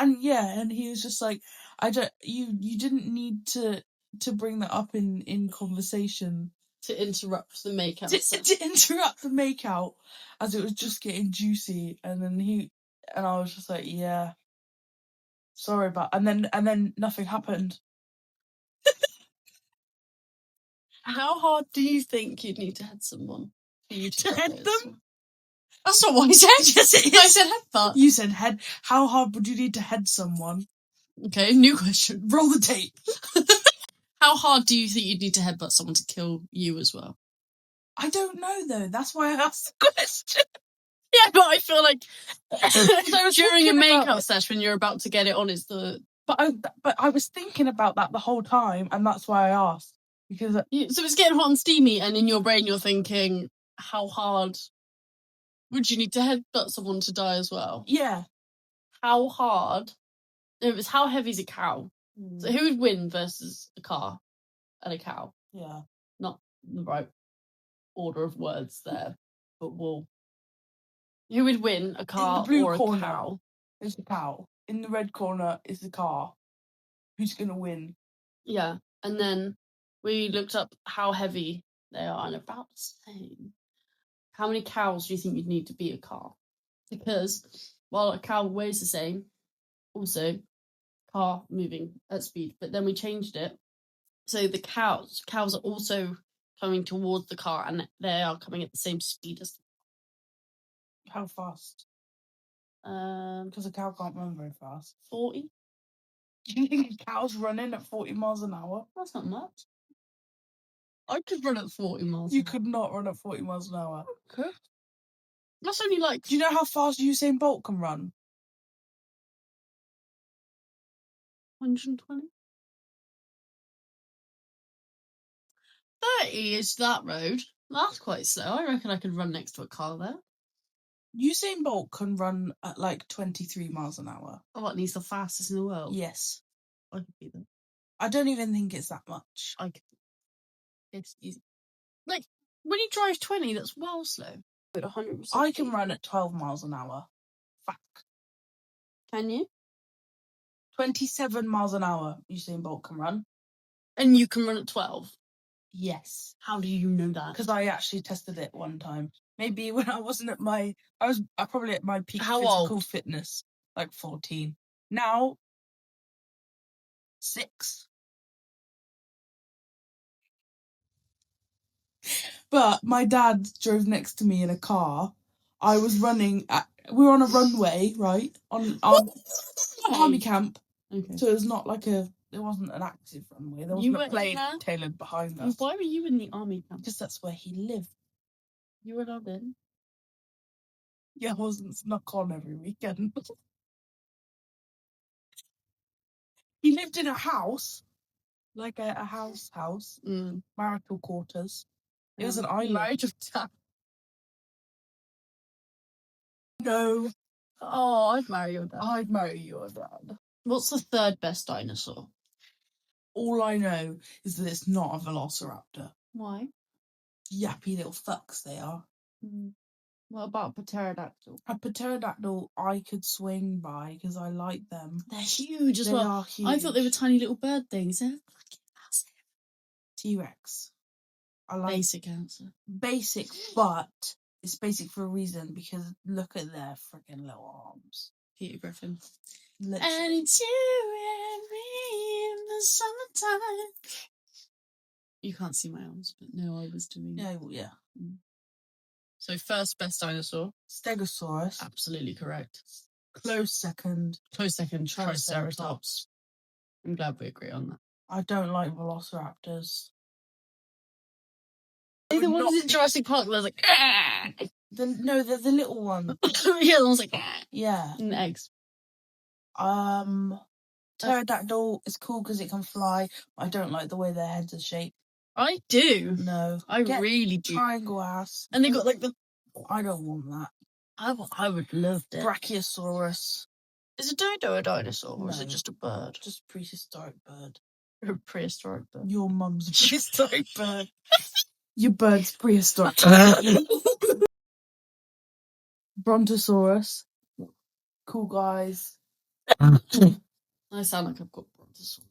and he was just like, you didn't need to bring that up in conversation. To interrupt the makeout. To interrupt the makeout as it was just getting juicy, and I was just like, yeah, sorry about, and then nothing happened. How hard do you think you'd need to head someone for you to head them? That's not what I said. Yes, it is. I said headbutt. You said head. How hard would you need to head someone? Okay, new question. Roll the tape. How hard do you think you'd need to headbutt someone to kill you as well? I don't know, though. That's why I asked the question. Yeah, but I feel like during a makeout session, when you're about to get it on, is the... But I was thinking about that the whole time, and that's why I asked. Because so it's getting hot and steamy, and in your brain you're thinking, how hard would you need to headbutt someone to die as well? Yeah. How hard? It was how heavy is a cow? So who would win versus a car and a cow? Yeah. Not the right order of words there, but we'll... Who would win, a car in the blue or a corner cow? Is the cow. In the red corner is the car. Who's going to win? Yeah, and then we looked up how heavy they are, and about the same. How many cows do you think you'd need to beat a car? Because while a cow weighs the same, also car moving at speed, but then we changed it. So the cows are also coming towards the car, and they are coming at the same speed as the car. How fast? Because a cow can't run very fast. 40. Do you think a cow's running at 40 miles an hour? That's not much. I could run at 40 miles. You could not run at 40 miles an hour. I could. That's only like... Do you know how fast Usain Bolt can run? 120? 30 is that road. That's quite slow. I reckon I could run next to a car there. Usain Bolt can run at like 23 miles an hour. Oh, what, and he's the fastest in the world? Yes. I could be that. I don't even think it's that much. I could. It's easy. Like, when you drive 20, that's well slow. 100%. I can run at 12 miles an hour. Fact. Can you? 27 miles an hour Usain Bolt can run. And you can run at 12? Yes. How do you know that? Because I actually tested it one time. Maybe when I wasn't at I was probably at my peak physical fitness, like 14. Now, 6. But my dad drove next to me in a car. I was running we were on a runway, right? On army camp. Okay. So it was not like there wasn't an active runway. There wasn't a plane tailored behind us. Why were you in the army camp? Because that's where he lived. You were not in? Yeah, I wasn't snuck on every weekend. He lived in a house. Like a house. Marital quarters. It was an island. Marriage of town. No. Oh, I'd marry your dad. I'd marry your dad. What's the third best dinosaur? All I know is that it's not a velociraptor. Why? Yappy little fucks they are. What about a pterodactyl? A pterodactyl I could swing by because I like them. They're huge as well. They are huge. I thought they were tiny little bird things. They're fucking massive. T-Rex. I like basic answer. Basic, but it's basic for a reason because look at their freaking little arms. Peter Griffin. Literally. And it's you and me in the summertime. You can't see my arms, but no, I was doing. No, yeah. So first best dinosaur? Stegosaurus. Absolutely correct. Close second. Triceratops. I'm glad we agree on that. I don't like velociraptors. The ones in Jurassic Park, they're like, ah! They're the little ones. Yeah, the ones like, ah! Yeah. And the eggs. Pterodactyl is cool because it can fly. I don't like the way their heads are shaped. I do. No. I really do. Triangle ass. And they got like the... I don't want that. I would love it. Brachiosaurus. Is a dodo a dinosaur or is it just a bird? Just a prehistoric bird. A prehistoric bird. Your mum's a prehistoric bird. Your bird's prehistoric. Brontosaurus. Cool guys. I sound like I've got brontosaurus.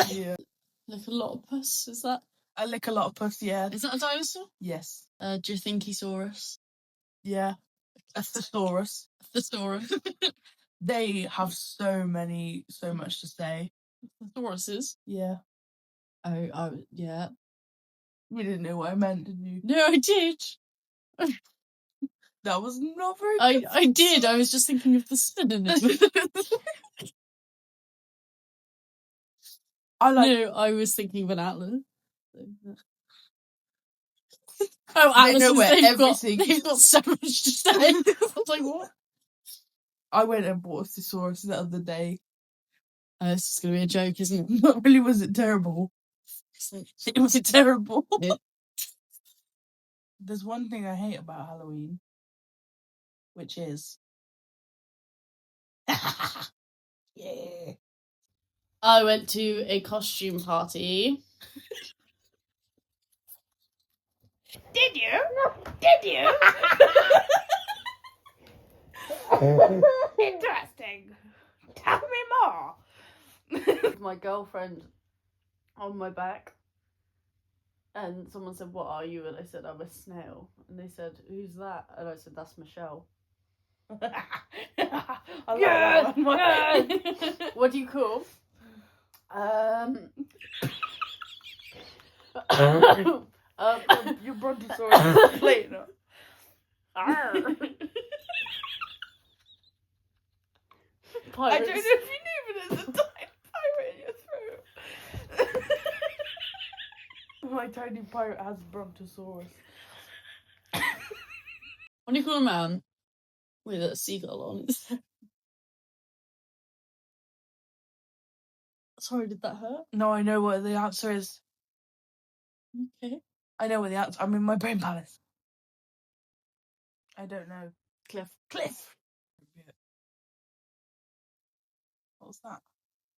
Yeah. Lickalotopus, is that? A lickalotopus, yeah. Is that a dinosaur? Yes. Do you think Saurus? Yeah. A thesaurus. Thesaurus. They have so much to say. Thesauruses? Yeah. Oh, yeah. You didn't know what I meant, did you? No, I did. That was not very good. I did. I was just thinking of the synonym. No, I was thinking of an atlas. Oh, atlases, they've got so much to say. I was like, what? I went and bought a thesaurus the other day. This is going to be a joke, isn't it? Not really, was it terrible? It was terrible. Yeah. There's one thing I hate about Halloween, which is... yeah. I went to a costume party. Did you? Did you? Interesting. Tell me more. My girlfriend on my back, and someone said, "What are you?" And I said, "I'm a snail." And they said, "Who's that?" And I said, "That's Michelle." Yes. What do you call? Your brontosaurus is playing up. I don't know if you knew, but there's a tiny pirate in your throat. My tiny pirate has brontosaurus. What do you call a man with a seagull on his head? Sorry, did that hurt? No, I know what the answer is. Okay. I know what the answer. I'm in my brain palace. I don't know. Cliff. What was that?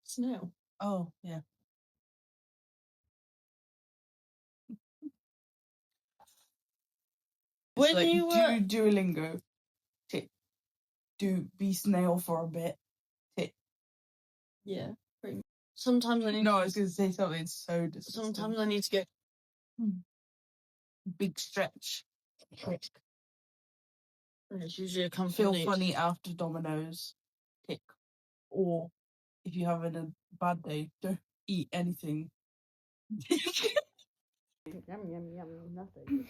Snail. Oh, yeah. When like, you were... do Duolingo. Tick. Do be snail for a bit. Tick. Yeah. Pretty much. Sometimes I need. No, I was going to say something so disgusting. Sometimes I need to go. Big stretch. Tick. It's usually a comfort. Feel funny after Domino's. Tick. Or if you're having a bad day, don't eat anything. Yum, nothing.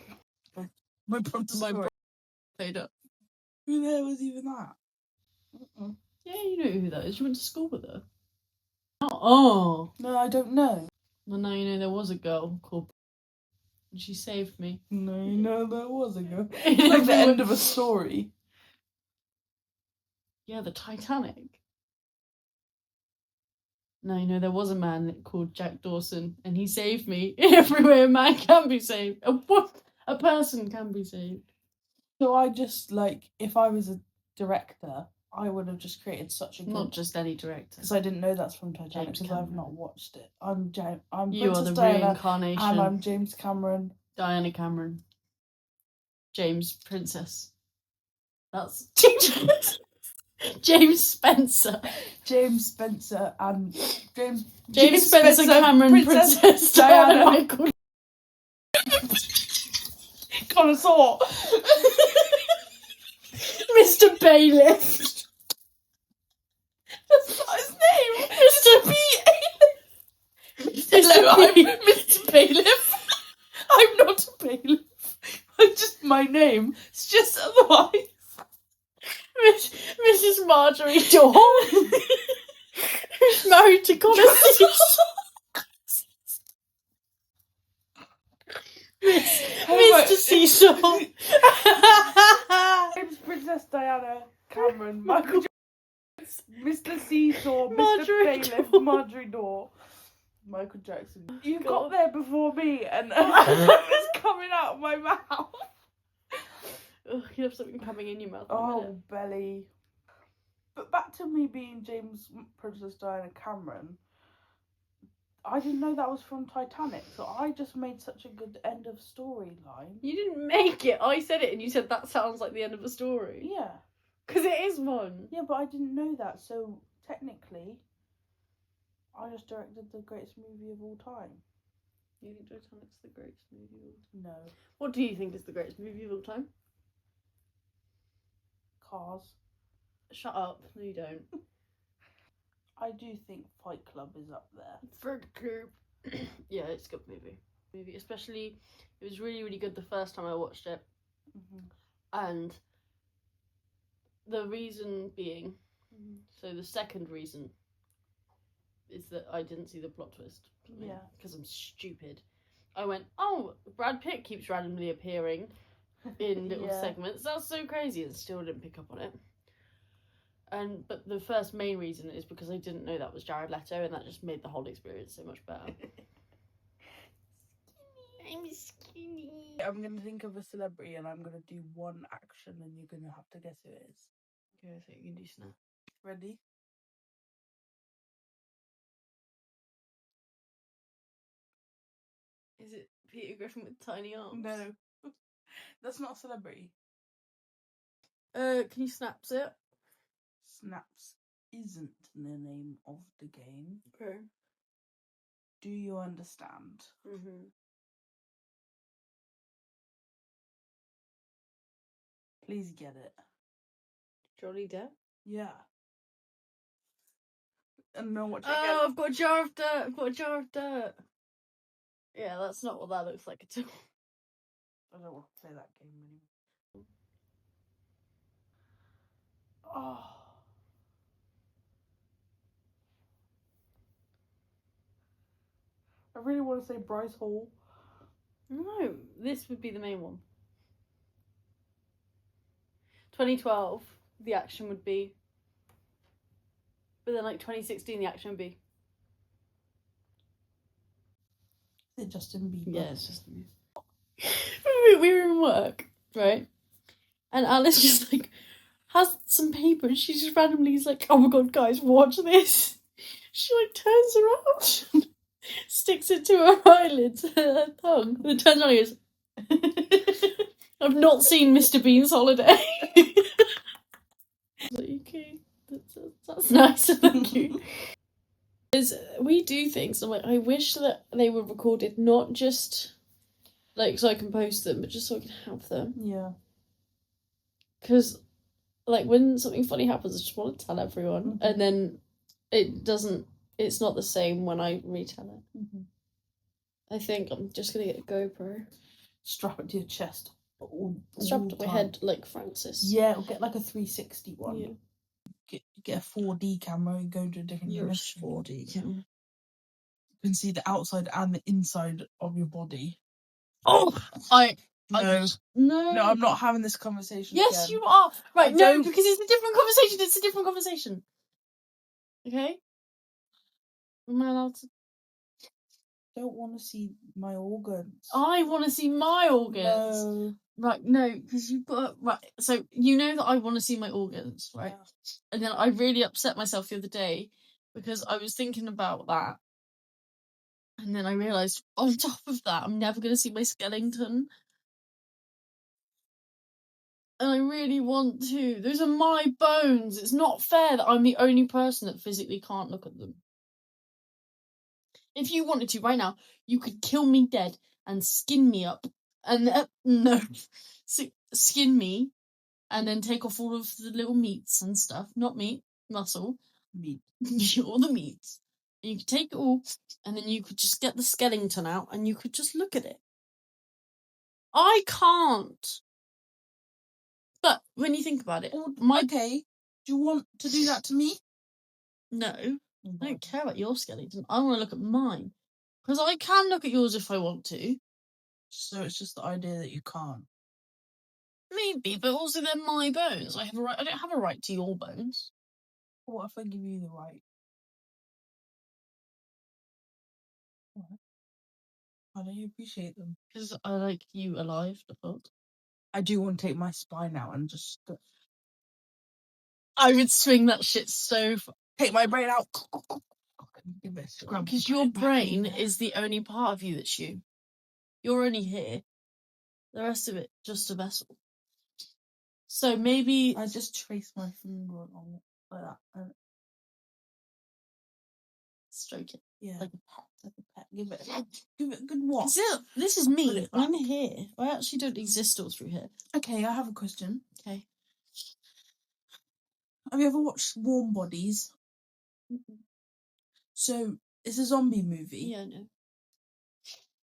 My brontosaurus played up. Who the hell was even that? Yeah, you know who that is. You went to school with her. Oh. No, I don't know. Well, now you know there was a girl called... And she saved me. No, there was a girl. It's like the end of a story. Yeah, the Titanic. No, you know, there was a man called Jack Dawson, and he saved me. Everywhere a man can be saved. A person can be saved. So I just, like, if I was a director, I would have just created such a good... Not just any director. Because I didn't know that's from Titanic, because I've not watched it. I'm you Princess are the Diana, reincarnation. and I'm James Cameron. Diana Cameron. James Princess. That's... James Spencer. James Spencer and James Spencer Cameron, Princess Diana. Michael. Connoisseur. Mr. Bailiff. That's not his name. Mr. Hello, I'm Mr. Bailiff. I'm not a bailiff. I'm just my name. It's just otherwise. Mrs. Marjorie Daw. Who's married to Connoisseur. Mr. Seesaw. James Princess Diana Cameron, Michael Jackson, Mr. Seesaw, Mr. Bailiff, Marjorie Daw, Michael Jackson. You got there before me, and it's coming out of my mouth. Ugh, you have something coming in your mouth. Oh, belly. But back to me being James Princess Diana Cameron. I didn't know that was from Titanic, so I just made such a good end of storyline. You didn't make it. I said it, and you said that sounds like the end of a story. Yeah. Because it is one. Yeah, but I didn't know that, so technically, I just directed the greatest movie of all time. You think Titanic's the greatest movie of all time? No. What do you think is the greatest movie of all time? Cars. Shut up. No, you don't. I do think Fight Club is up there. Yeah, it's a good movie. Especially, it was really, really good the first time I watched it. Mm-hmm. And the reason being, so the second reason is that I didn't see the plot twist. Yeah. Because I'm stupid. I went, oh, Brad Pitt keeps randomly appearing in little segments. That's so crazy, and still didn't pick up on it. But the first main reason is because I didn't know that was Jared Leto, and that just made the whole experience so much better. I'm skinny. I'm gonna think of a celebrity, and I'm gonna do one action, and you're gonna have to guess who it is. Okay, I think you can do snap. Ready? Is it Peter Griffin with tiny arms? No. That's not a celebrity. Can you snaps it? Snaps isn't the name of the game. Okay. Do you understand? Mm-hmm. Please get it. Johnny Depp? Yeah. And know what you Oh, I've got a jar of dirt. Yeah, that's not what that looks like at all. I don't want to play that game anymore. Oh. I really want to say Bryce Hall. No, this would be the main one. 2012, the action would be. But then, 2016, the action would be. Is it Justin Bieber? Yeah, it's Justin Bieber. We were in work, right? And Alice just, has some paper, and she just randomly is like, oh my god, guys, watch this. She, turns around, sticks it to her eyelids, her tongue, and then turns around and goes, I've not seen Mr. Bean's Holiday. I was like, okay, that's nice, thank you. Because we do things, I'm like, I wish that they were recorded, not just, so I can post them, but just so I can have them. Yeah. Because, when something funny happens, I just want to tell everyone, and then it's not the same when I retell it. Mm-hmm. I think I'm just going to get a GoPro. Strap it to your chest. Strapped to my head like Francis. Yeah, or get a 360 one. Yeah. Get a 4D camera and go to a different dimension. 4D camera. You can see the outside and the inside of your body. Oh! No, I'm not having this conversation. Yes, again. you are. Right, no, because it's a different conversation. It's a different conversation. Okay? Am I allowed to? Don't want to see my organs. I want to see my organs. No. Right, no, because you've got... Right, so you know that I want to see my organs, right? Yeah. And then I really upset myself the other day because I was thinking about that. And then I realised, on top of that, I'm never going to see my skeleton. And I really want to. Those are my bones. It's not fair that I'm the only person that physically can't look at them. If you wanted to, right now, you could kill me dead and skin me up. And, skin me and then take off all of the little meats and stuff. Not meat, muscle. Meat. All the meats. And you could take it all, and then you could just get the skeleton out, and you could just look at it. I can't. But when you think about it, okay, do you want to do that to me? No, I don't care about your skeleton. I want to look at mine, because I can look at yours if I want to. So it's just the idea that you can't. Maybe, but also they're my bones. I don't have a right to your bones. What if I give you the right? What? Why don't you appreciate them? Because I like you alive, the fuck. I do want to take my spine out and just... I would swing that shit so far. Take my brain out. Because your brain is the only part of you that's you. You're only here. The rest of it, just a vessel. So maybe I just trace my finger along like that. And stroke it. yeah, Like a pet. like a pet. Give it a good watch. This is Put me. it I'm back. here. I actually don't exist all through here. Okay, I have a question. Okay. Have you ever watched Warm Bodies? Mm-mm. So it's a zombie movie. Yeah, no.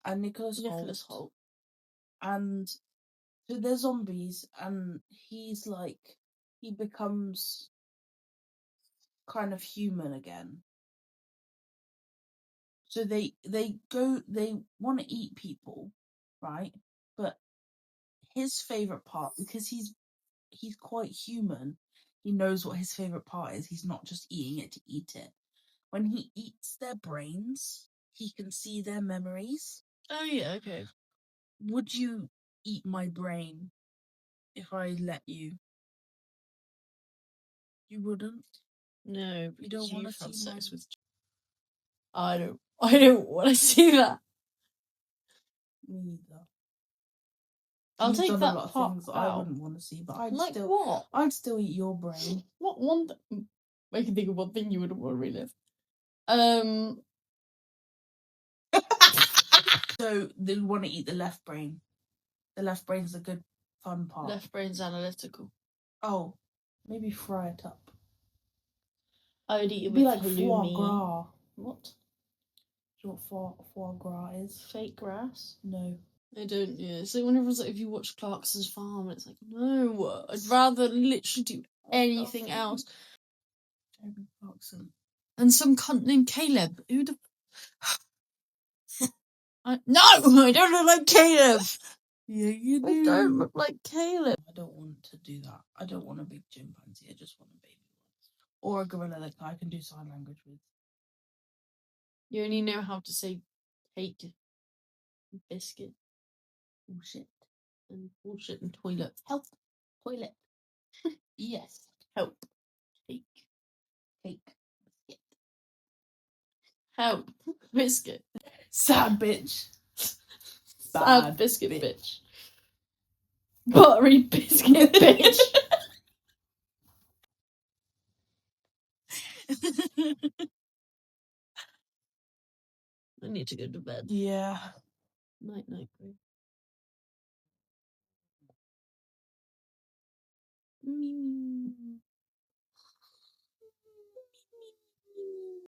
And Nicholas Hoult. And so they're zombies, and he becomes kind of human again. So they want to eat people, right? But his favorite part, because he's quite human, he knows what his favorite part is. He's not just eating it to eat it. When he eats their brains, he can see their memories. Oh yeah, okay. Would you eat my brain if I let you? You wouldn't? No, You don't want to have see sex my... with. I don't want to see that. Me either. I'll You've take done that a lot of part things out. I wouldn't want to see, but What? I'd still eat your brain. What one? I can think of one thing you wouldn't want to relive. So they want to eat the left brain. The left brain's a good fun part. Left brain's analytical. Oh, maybe fry it up. I would eat it It'd with be like halloumi. foie gras. What? Do you know what foie gras is? Fake grass? No. I don't. Yeah, it's like when everyone's like, if you watch Clarkson's Farm, it's like, no, I'd rather literally do anything else. Jeremy Clarkson. And some cunt named Caleb. Who the? No, I don't look like Caleb. Yeah, you do. I don't look like Caleb. I don't want to do that. I don't want a big chimpanzee. I just want a baby one. Or a gorilla that I can do sign language with. You only know how to say cake, biscuit, Bullshit. and bullshit and toilet. Help. Toilet. Yes. Help. Cake. Cake. Biscuit. Help. Biscuit. Sad bitch. Sad biscuit bitch. Buttery biscuit bitch. I need to go to bed. Yeah. Night, night, babe.